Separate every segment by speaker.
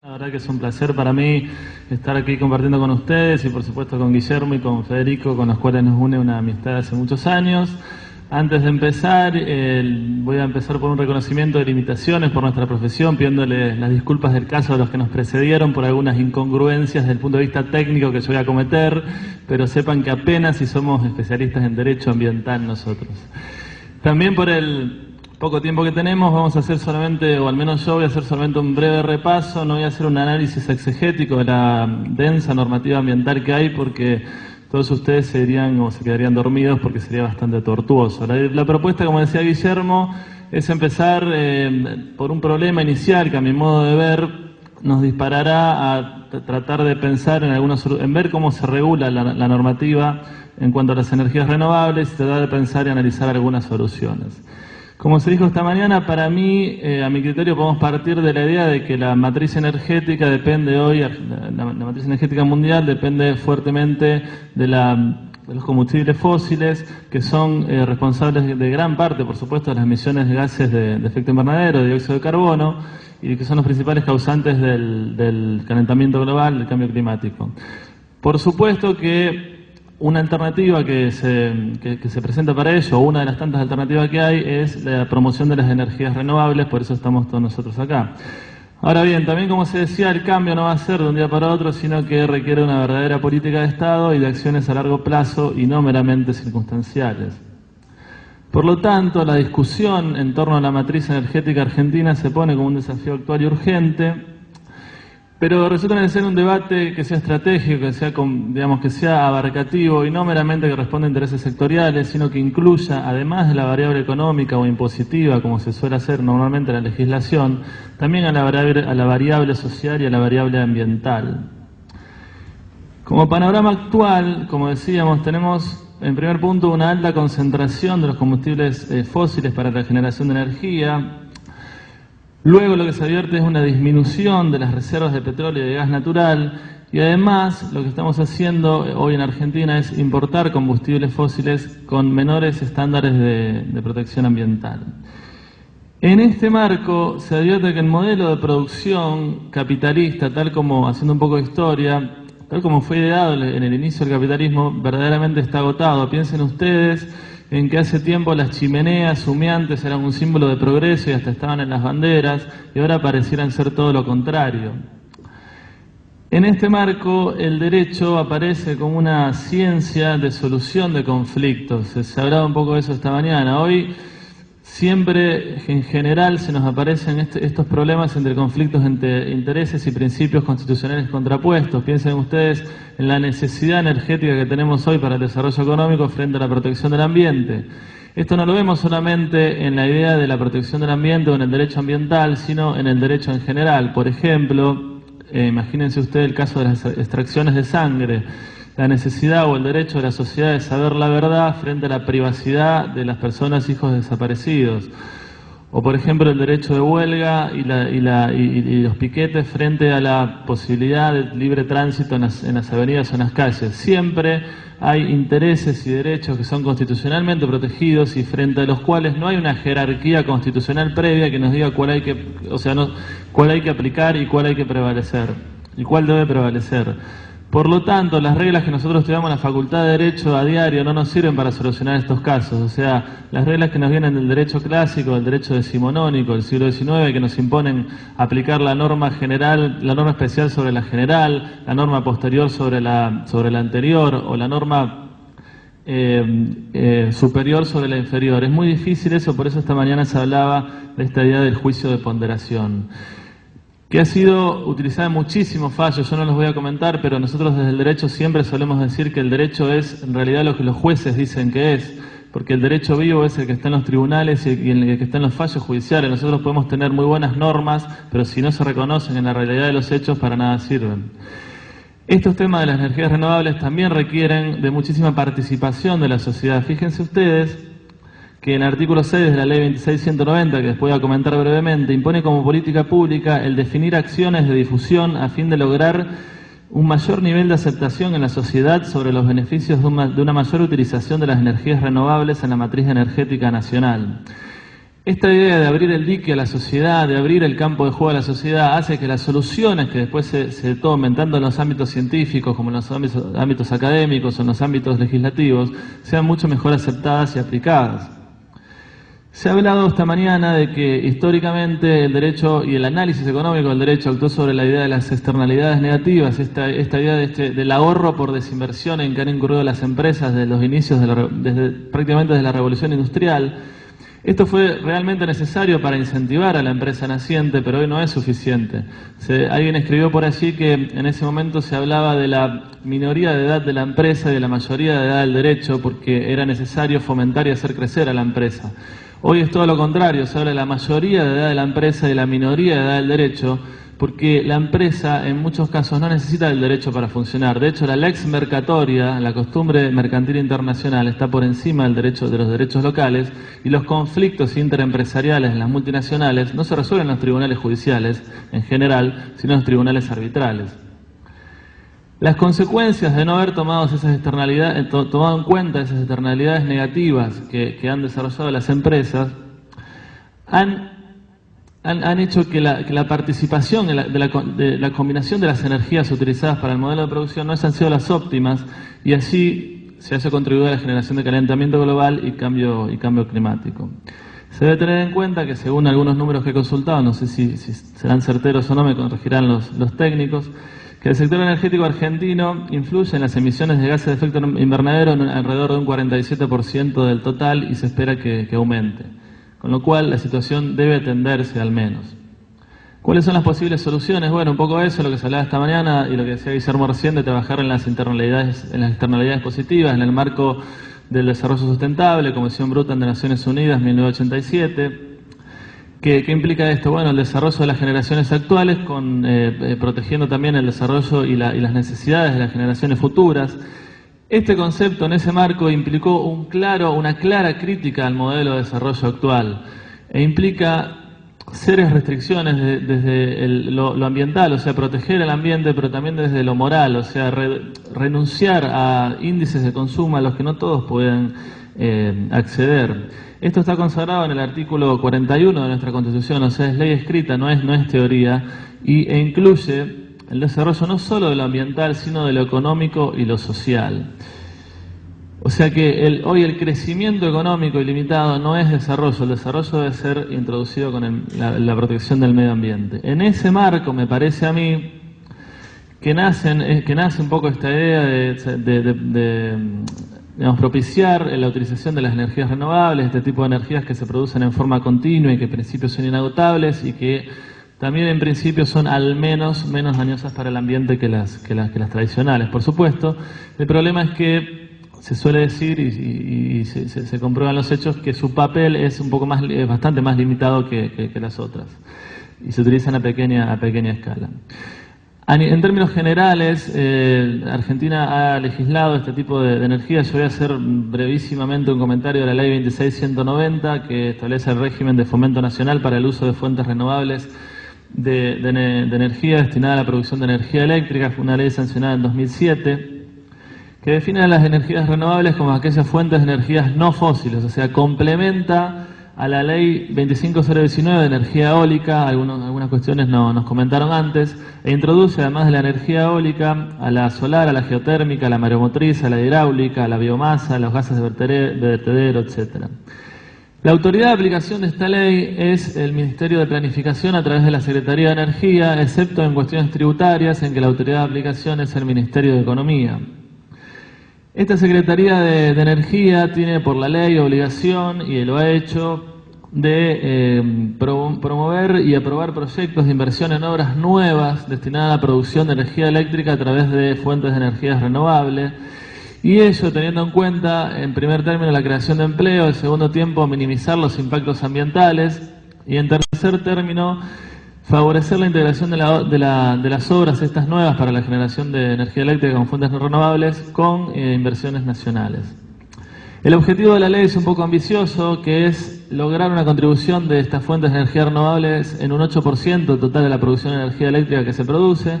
Speaker 1: La verdad que es un placer para mí estar aquí compartiendo con ustedes y por supuesto con Guillermo y con Federico, con los cuales nos une una amistad hace muchos años. Antes de empezar, voy a empezar por un reconocimiento de limitaciones por nuestra profesión, pidiéndoles las disculpas del caso a los que nos precedieron por algunas incongruencias desde el punto de vista técnico que yo voy a cometer, pero sepan que apenas si somos especialistas en derecho ambiental nosotros. También por el poco tiempo que tenemos vamos a hacer solamente, o al menos yo voy a hacer solamente un breve repaso, no voy a hacer un análisis exegético de la densa normativa ambiental que hay porque todos ustedes se irían o se quedarían dormidos porque sería bastante tortuoso. La propuesta, como decía Guillermo, es empezar por un problema inicial que a mi modo de ver nos disparará a tratar de pensar en ver cómo se regula la normativa en cuanto a las energías renovables y tratar de pensar y analizar algunas soluciones. Como se dijo esta mañana, para mí, a mi criterio, podemos partir de la idea de que la matriz energética depende hoy, la matriz energética mundial depende fuertemente de los combustibles fósiles, que son responsables de gran parte, por supuesto, de las emisiones de gases de efecto invernadero, de dióxido de carbono, y que son los principales causantes del calentamiento global, del cambio climático. Por supuesto que una alternativa que se presenta para ello, o una de las tantas alternativas que hay, es la promoción de las energías renovables, por eso estamos todos nosotros acá. Ahora bien, también como se decía, el cambio no va a ser de un día para otro, sino que requiere una verdadera política de Estado y de acciones a largo plazo y no meramente circunstanciales. Por lo tanto, la discusión en torno a la matriz energética argentina se pone como un desafío actual y urgente, pero resulta necesario ser un debate que sea estratégico, que sea abarcativo y no meramente que responda a intereses sectoriales, sino que incluya, además de la variable económica o impositiva, como se suele hacer normalmente en la legislación, también a la variable social y a la variable ambiental. Como panorama actual, como decíamos, tenemos en primer punto una alta concentración de los combustibles fósiles para la generación de energía. Luego lo que se advierte es una disminución de las reservas de petróleo y de gas natural y además lo que estamos haciendo hoy en Argentina es importar combustibles fósiles con menores estándares de protección ambiental. En este marco se advierte que el modelo de producción capitalista, tal como, haciendo un poco de historia, tal como fue ideado en el inicio del capitalismo, verdaderamente está agotado. Piensen ustedes en que hace tiempo las chimeneas humeantes eran un símbolo de progreso y hasta estaban en las banderas, y ahora parecieran ser todo lo contrario. En este marco, el derecho aparece como una ciencia de solución de conflictos. Se hablaba un poco de eso esta mañana. Hoy siempre, en general, se nos aparecen estos problemas entre conflictos entre intereses y principios constitucionales contrapuestos. Piensen ustedes en la necesidad energética que tenemos hoy para el desarrollo económico frente a la protección del ambiente. Esto no lo vemos solamente en la idea de la protección del ambiente o en el derecho ambiental, sino en el derecho en general. Por ejemplo, imagínense ustedes el caso de las extracciones de sangre. La necesidad o el derecho de la sociedad de saber la verdad frente a la privacidad de las personas hijos desaparecidos. O por ejemplo el derecho de huelga y los piquetes frente a la posibilidad de libre tránsito en las avenidas o en las calles. Siempre hay intereses y derechos que son constitucionalmente protegidos y frente a los cuales no hay una jerarquía constitucional previa que nos diga cuál hay que aplicar y cuál hay que prevalecer, y cuál debe prevalecer. Por lo tanto, las reglas que nosotros estudiamos en la Facultad de Derecho a diario no nos sirven para solucionar estos casos. O sea, las reglas que nos vienen del derecho clásico, del derecho decimonónico del siglo XIX, que nos imponen aplicar la norma general, la norma especial sobre la general, la norma posterior sobre la anterior, o la norma superior sobre la inferior. Es muy difícil eso, por eso esta mañana se hablaba de esta idea del juicio de ponderación, que ha sido utilizada en muchísimos fallos. Yo no los voy a comentar, pero nosotros desde el derecho siempre solemos decir que el derecho es en realidad lo que los jueces dicen que es, porque el derecho vivo es el que está en los tribunales y el que está en los fallos judiciales. Nosotros podemos tener muy buenas normas, pero si no se reconocen en la realidad de los hechos, para nada sirven. Estos temas de las energías renovables también requieren de muchísima participación de la sociedad. Fíjense ustedes que en el artículo 6 de la Ley 26.190, que después voy a comentar brevemente, impone como política pública el definir acciones de difusión a fin de lograr un mayor nivel de aceptación en la sociedad sobre los beneficios de una mayor utilización de las energías renovables en la matriz energética nacional. Esta idea de abrir el dique a la sociedad, de abrir el campo de juego a la sociedad, hace que las soluciones que después se tomen, tanto en los ámbitos científicos como en los ámbitos académicos o en los ámbitos legislativos, sean mucho mejor aceptadas y aplicadas. Se ha hablado esta mañana de que históricamente el derecho y el análisis económico del derecho actuó sobre la idea de las externalidades negativas, esta idea del ahorro por desinversión en que han incurrido las empresas desde los inicios, prácticamente desde la revolución industrial. Esto fue realmente necesario para incentivar a la empresa naciente, pero hoy no es suficiente. Alguien escribió por allí que en ese momento se hablaba de la minoría de edad de la empresa y de la mayoría de edad del derecho, porque era necesario fomentar y hacer crecer a la empresa. Hoy es todo lo contrario, se habla de la mayoría de edad de la empresa y de la minoría de edad del derecho, porque la empresa en muchos casos no necesita del derecho para funcionar. De hecho, la lex mercatoria, la costumbre mercantil internacional, está por encima del derecho, de los derechos locales, y los conflictos interempresariales en las multinacionales no se resuelven en los tribunales judiciales en general, sino en los tribunales arbitrales. Las consecuencias de no haber tomado esas externalidades, tomado en cuenta esas externalidades negativas que han desarrollado las empresas, han hecho que la participación de la combinación de las energías utilizadas para el modelo de producción no hayan sido las óptimas, y así se haya contribuido a la generación de calentamiento global y cambio climático. Se debe tener en cuenta que, según algunos números que he consultado, no sé si serán certeros o no, me corregirán los técnicos, que el sector energético argentino influye en las emisiones de gases de efecto invernadero en alrededor de un 47% del total, y se espera que aumente. Con lo cual la situación debe atenderse al menos. ¿Cuáles son las posibles soluciones? Bueno, un poco eso, lo que se hablaba esta mañana y lo que decía Guillermo recién, de trabajar en las externalidades positivas, en el marco del desarrollo sustentable, Comisión Bruta de Naciones Unidas, 1987. ¿Qué implica esto? Bueno, el desarrollo de las generaciones actuales, protegiendo también el desarrollo y las necesidades de las generaciones futuras. Este concepto en ese marco implicó una clara crítica al modelo de desarrollo actual, e implica serias restricciones desde lo ambiental, o sea, proteger el ambiente, pero también desde lo moral, o sea, renunciar a índices de consumo a los que no todos pueden acceder. Esto está consagrado en el artículo 41 de nuestra Constitución, o sea, es ley escrita, no es teoría, e incluye el desarrollo no solo de lo ambiental, sino de lo económico y lo social. O sea que hoy el crecimiento económico ilimitado no es desarrollo, el desarrollo debe ser introducido con la protección del medio ambiente. En ese marco, me parece a mí, que nace un poco esta idea de propiciar la utilización de las energías renovables, este tipo de energías que se producen en forma continua y que en principio son inagotables y que también en principio son al menos dañosas para el ambiente que las tradicionales. Por supuesto, el problema es que se suele decir y se comprueban los hechos que su papel es bastante más limitado que las otras, y se utilizan a pequeña escala. En términos generales, Argentina ha legislado este tipo de energía. Yo voy a hacer brevísimamente un comentario de la Ley 26.190, que establece el régimen de fomento nacional para el uso de fuentes renovables de energía destinada a la producción de energía eléctrica. Fue una ley sancionada en 2007, que define a las energías renovables como aquellas fuentes de energías no fósiles, o sea, complementa a la ley 25.019 de energía eólica. Algunas cuestiones nos comentaron antes, e introduce, además de la energía eólica, a la solar, a la geotérmica, a la mareomotriz, a la hidráulica, a la biomasa, a los gases de vertedero, etc. La autoridad de aplicación de esta ley es el Ministerio de Planificación a través de la Secretaría de Energía, excepto en cuestiones tributarias, en que la autoridad de aplicación es el Ministerio de Economía. Esta Secretaría de Energía tiene por la ley obligación, y lo ha hecho, de promover y aprobar proyectos de inversión en obras nuevas destinadas a la producción de energía eléctrica a través de fuentes de energías renovables, y ello teniendo en cuenta, en primer término, la creación de empleo, en segundo tiempo, minimizar los impactos ambientales, y en tercer término, favorecer la integración de las obras estas nuevas para la generación de energía eléctrica con fuentes no renovables con inversiones nacionales. El objetivo de la ley es un poco ambicioso, que es lograr una contribución de estas fuentes de energía renovables en un 8% total de la producción de energía eléctrica que se produce.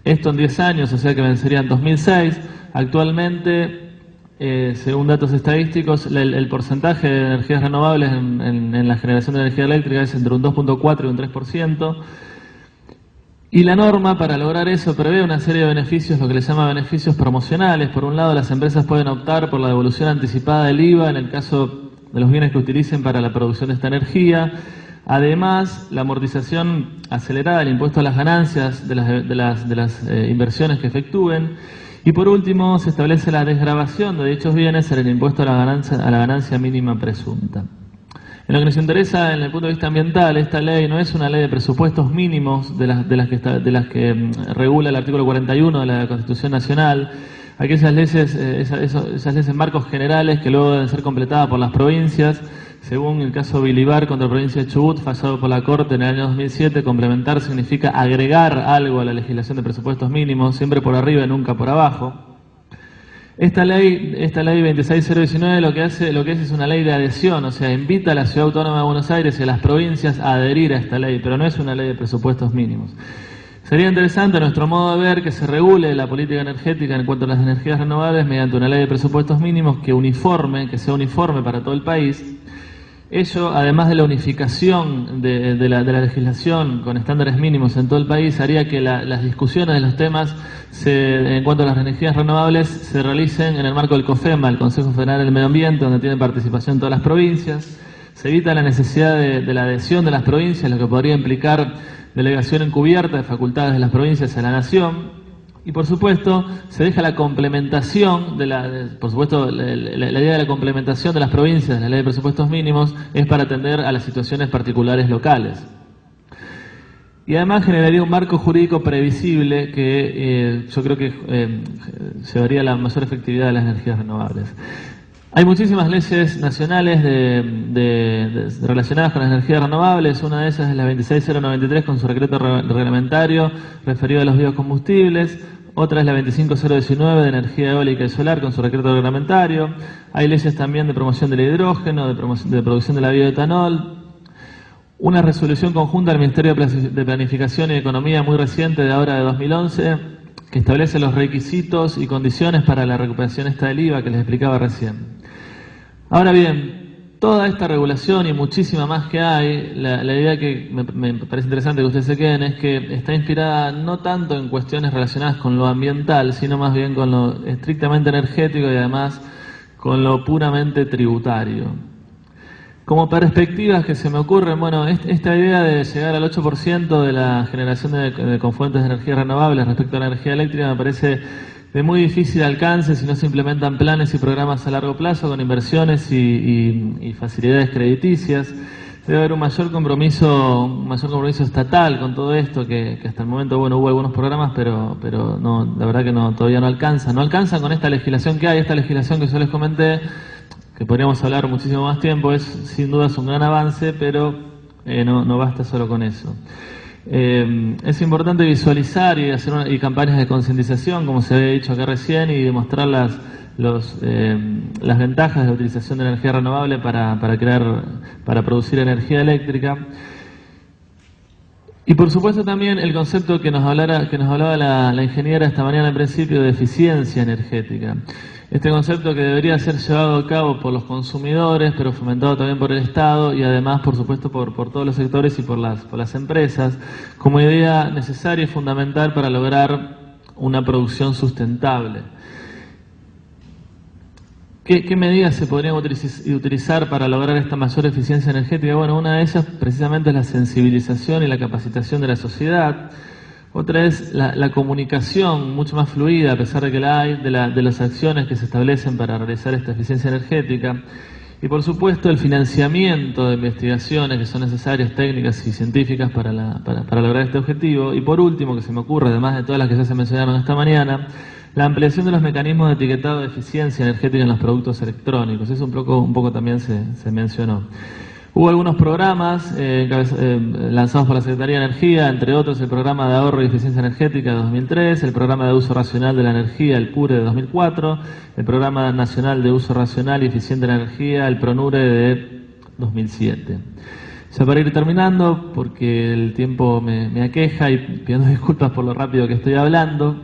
Speaker 1: Esto en 10 años, o sea que vencería en 2006. Actualmente según datos estadísticos, el porcentaje de energías renovables en la generación de energía eléctrica es entre un 2,4 y un 3%. Y la norma, para lograr eso, prevé una serie de beneficios, lo que le llama beneficios promocionales. Por un lado, las empresas pueden optar por la devolución anticipada del IVA en el caso de los bienes que utilicen para la producción de esta energía. Además, la amortización acelerada del impuesto a las ganancias de las inversiones que efectúen. Y por último, se establece la desgravación de dichos bienes en el impuesto a la ganancia mínima presunta. En lo que nos interesa, en el punto de vista ambiental, esta ley no es una ley de presupuestos mínimos de las que regula el artículo 41 de la Constitución Nacional. Aquellas leyes, esas leyes marcos generales que luego deben ser completadas por las provincias, según el caso Bilibar contra la provincia de Chubut, fallado por la Corte en el año 2007, complementar significa agregar algo a la legislación de presupuestos mínimos, siempre por arriba y nunca por abajo. Esta ley 26019 lo que es una ley de adhesión, o sea, invita a la Ciudad Autónoma de Buenos Aires y a las provincias a adherir a esta ley, pero no es una ley de presupuestos mínimos. Sería interesante, a nuestro modo de ver, que se regule la política energética en cuanto a las energías renovables mediante una ley de presupuestos mínimos que sea uniforme para todo el país. Ello, además de la unificación de la legislación con estándares mínimos en todo el país, haría que las discusiones de los temas en cuanto a las energías renovables se realicen en el marco del COFEMA, el Consejo Federal del Medio Ambiente, donde tienen participación todas las provincias. Se evita la necesidad de la adhesión de las provincias, lo que podría implicar delegación encubierta de facultades de las provincias a la Nación. Y por supuesto, se deja la complementación la idea de la complementación de las provincias de la ley de presupuestos mínimos es para atender a las situaciones particulares locales. Y además generaría un marco jurídico previsible que yo creo que llevaría a la mayor efectividad de las energías renovables. Hay muchísimas leyes nacionales relacionadas con las energías renovables. Una de ellas es la 26093 con su decreto reglamentario referido a los biocombustibles. Otra es la 25019 de energía eólica y solar con su decreto reglamentario. Hay leyes también de promoción del hidrógeno, de producción de la bioetanol. Una resolución conjunta del Ministerio de Planificación y Economía muy reciente de ahora de 2011 que establece los requisitos y condiciones para la recuperación del IVA que les explicaba recién. Ahora bien, toda esta regulación y muchísima más que hay, la idea que me parece interesante que ustedes se queden es que está inspirada no tanto en cuestiones relacionadas con lo ambiental, sino más bien con lo estrictamente energético y además con lo puramente tributario. Como perspectivas que se me ocurren, bueno, esta idea de llegar al 8% de la generación con fuentes de energía renovables respecto a la energía eléctrica me parece de muy difícil alcance si no se implementan planes y programas a largo plazo con inversiones y facilidades crediticias. Debe haber un mayor compromiso estatal con todo esto, que hasta el momento, bueno, hubo algunos programas, pero no, la verdad que todavía no alcanza. No alcanza con esta legislación que hay, esta legislación que yo les comenté, que podríamos hablar muchísimo más tiempo, es sin duda un gran avance, pero no basta solo con eso. Es importante visualizar y hacer campañas de concientización, como se había dicho acá recién, y demostrar las ventajas de la utilización de energía renovable para producir energía eléctrica. Y por supuesto también el concepto que nos hablaba la ingeniera esta mañana en principio de eficiencia energética. Este concepto que debería ser llevado a cabo por los consumidores, pero fomentado también por el Estado y además, por supuesto, por todos los sectores y por las empresas, como idea necesaria y fundamental para lograr una producción sustentable. ¿Qué medidas se podrían utilizar para lograr esta mayor eficiencia energética? Bueno, una de ellas precisamente es la sensibilización y la capacitación de la sociedad. Otra es la comunicación mucho más fluida, a pesar de que la hay, de las acciones que se establecen para realizar esta eficiencia energética. Y por supuesto el financiamiento de investigaciones que son necesarias, técnicas y científicas para lograr este objetivo. Y por último, que se me ocurre, además de todas las que ya se mencionaron esta mañana, la ampliación de los mecanismos de etiquetado de eficiencia energética en los productos electrónicos. Eso un poco también se mencionó. Hubo algunos programas lanzados por la Secretaría de Energía, entre otros el Programa de Ahorro y Eficiencia Energética de 2003, el Programa de Uso Racional de la Energía, el PURE de 2004, el Programa Nacional de Uso Racional y Eficiente de la Energía, el PRONURE de 2007. Ya para ir terminando, porque el tiempo me aqueja y pidiendo disculpas por lo rápido que estoy hablando,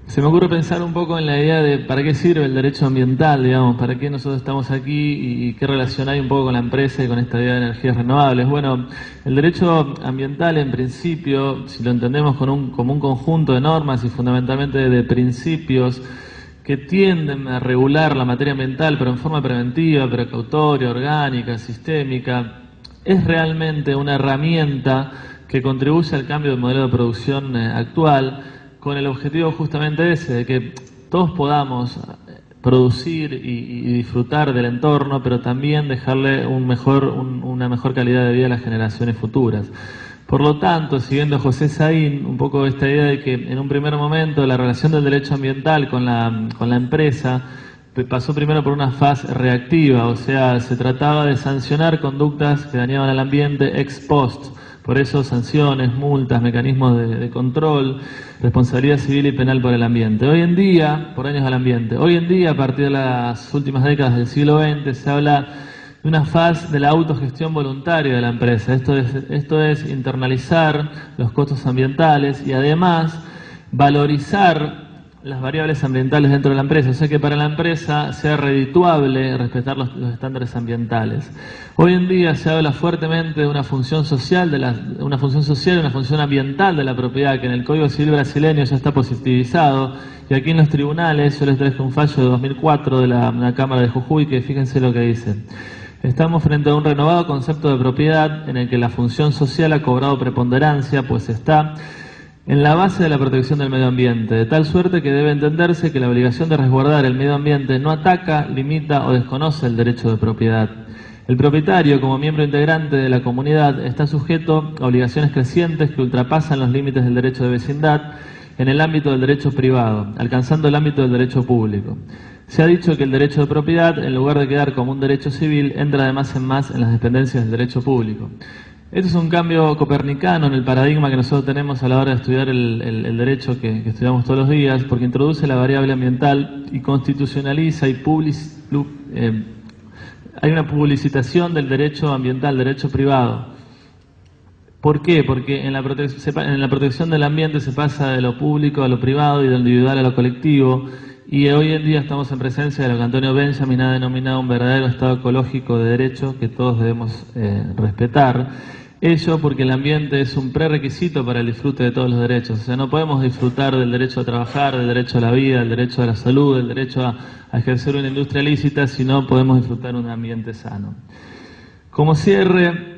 Speaker 1: Se me ocurre pensar un poco en la idea de para qué sirve el derecho ambiental, digamos, para qué nosotros estamos aquí y qué relación hay un poco con la empresa y con esta idea de energías renovables. Bueno, el derecho ambiental en principio, si lo entendemos como un conjunto de normas y fundamentalmente de principios que tienden a regular la materia ambiental, pero en forma preventiva, precautoria, orgánica, sistémica, es realmente una herramienta que contribuye al cambio del modelo de producción actual, con el objetivo justamente ese, de que todos podamos producir y disfrutar del entorno, pero también dejarle una mejor calidad de vida a las generaciones futuras. Por lo tanto, siguiendo a José Saín, un poco esta idea de que en un primer momento la relación del derecho ambiental con la empresa pasó primero por una fase reactiva, o sea, se trataba de sancionar conductas que dañaban al ambiente ex post. Por eso sanciones, multas, mecanismos de control, responsabilidad civil y penal por el ambiente. Hoy en día, por daños al ambiente, hoy en día, a partir de las últimas décadas del siglo XX, se habla de una fase de la autogestión voluntaria de la empresa. Esto es internalizar los costos ambientales y además valorizar las variables ambientales dentro de la empresa, o sea que para la empresa sea redituable respetar los estándares ambientales. Hoy en día se habla fuertemente de una función social, una función ambiental de la propiedad, que en el Código Civil brasileño ya está positivizado, y aquí en los tribunales yo les traje un fallo de 2004 de la Cámara de Jujuy, que fíjense lo que dice. Estamos frente a un renovado concepto de propiedad en el que la función social ha cobrado preponderancia, pues está en la base de la protección del medio ambiente, de tal suerte que debe entenderse que la obligación de resguardar el medio ambiente no ataca, limita o desconoce el derecho de propiedad. El propietario, como miembro integrante de la comunidad, está sujeto a obligaciones crecientes que ultrapasan los límites del derecho de vecindad en el ámbito del derecho privado, alcanzando el ámbito del derecho público. Se ha dicho que el derecho de propiedad, en lugar de quedar como un derecho civil, entra de más en las dependencias del derecho público. Esto es un cambio copernicano en el paradigma que nosotros tenemos a la hora de estudiar el derecho que estudiamos todos los días, porque introduce la variable ambiental y constitucionaliza y hay una publicitación del derecho ambiental, derecho privado. ¿Por qué? Porque en la protección del ambiente se pasa de lo público a lo privado y de lo individual a lo colectivo, y hoy en día estamos en presencia de lo que Antonio Benjamin ha denominado un verdadero estado ecológico de derecho que todos debemos respetar. Ello porque el ambiente es un prerequisito para el disfrute de todos los derechos. O sea, no podemos disfrutar del derecho a trabajar, del derecho a la vida, del derecho a la salud, del derecho a ejercer una industria lícita si no podemos disfrutar un ambiente sano. Como cierre,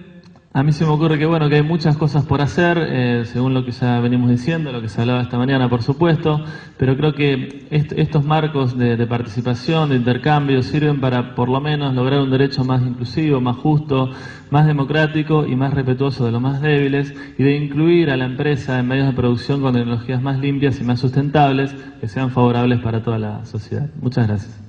Speaker 1: a mí se me ocurre que que hay muchas cosas por hacer, según lo que ya venimos diciendo, lo que se hablaba esta mañana, por supuesto, pero creo que estos marcos de participación, de intercambio, sirven para por lo menos lograr un derecho más inclusivo, más justo, más democrático y más respetuoso de los más débiles, y de incluir a la empresa en medios de producción con tecnologías más limpias y más sustentables que sean favorables para toda la sociedad. Muchas gracias.